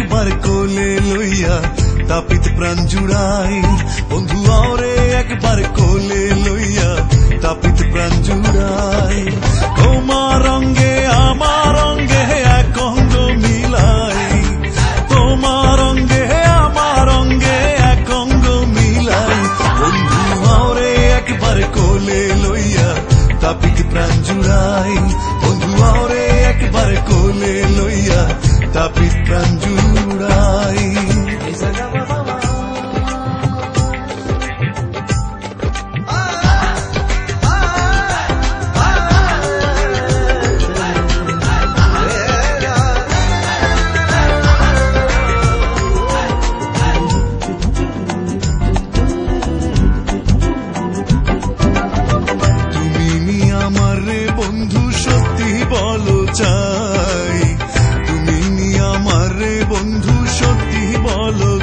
একবার কোলে লইয়া তাপিত প্রাণ জুড়াই বন্ধু আওরে একবার কোলে লইয়া তাপিত প্রাণ জুড়াই তোমার রঙে আমার রঙে এক অঙ্গ মিলাই তোমার রঙে আমার রঙে এক অঙ্গ মিলাই বন্ধু আওরে একবার কোলে লইয়া তাপিত প্রাণ জুড়াই বন্ধু আওরে একবার কোলে লইয়া তাপিত প্রাণ জুড়াই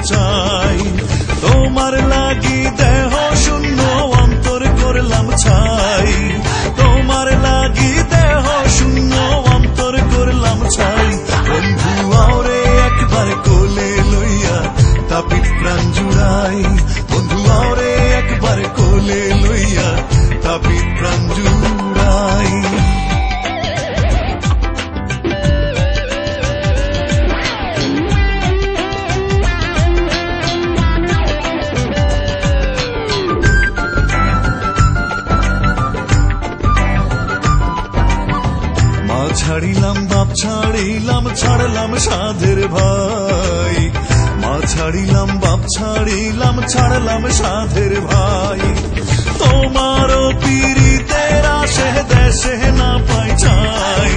চাই তোমার লাগি দেহ শূন্য অন্তর করলাম ছাই তোমার লাগি দেহ শূন্য অন্তর করলাম ছাই বন্ধু আওরে একবার কোলে লইয়া তাপিত প্রাণ জুড়াই বন্ধু আওরে একবার কোলে লইয়া তাপিত প্রাণ জুড়াই ছাড়িলাম বাপ ছাড়িলাম ছাড়লাম সাধের ভাই মা ছাড়িলাম বাপ ছাড়িলাম ছাড়লাম সাধের ভাই তোমারও পীড়িতের আসে দেশে না পাই চাই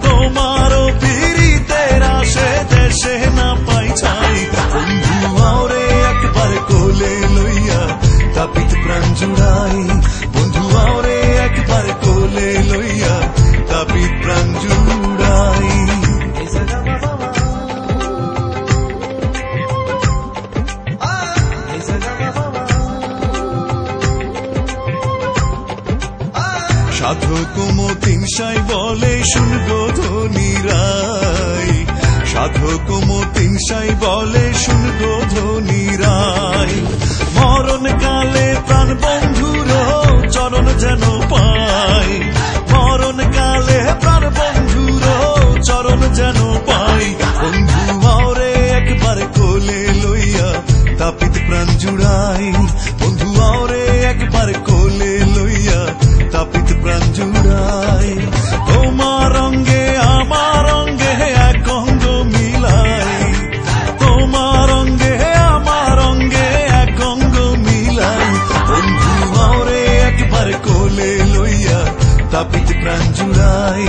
তোমারও পীড়িতের আসে দেশে না পাই চাই বন্ধু আওরে একবার কোলে লইয়া তাপিত প্রাণ জুড়াই বন্ধু আওরে একবার কোলে লইয়া তাপিত প্রাণ জুড়াই সাধক মতিন সাই বলে শুনগো ধনী রাই সাধক মতিন সাই বলে শুনগো ধনী রাই মরণ কালে প্রাণ বন্ধুর চরণ যেন পাই মরণ কালে প্রাণ বন্ধুর চরণ যেন পাই বন্ধু আওরে একবার কোলে লইয়া তাপিত প্রাণ জুড়াই বন্ধু আওরে একবার কোলে লইয়া তাপিত প্রাণ জুড়াই তোমার রঙে আমার রঙে এক অঙ্গ মিলাই তোমার রঙে আমার রঙে এক অঙ্গ মিলাই বন্ধু আওরে একবার কোলে লইয়া তাপিত প্রাণ জুড়াই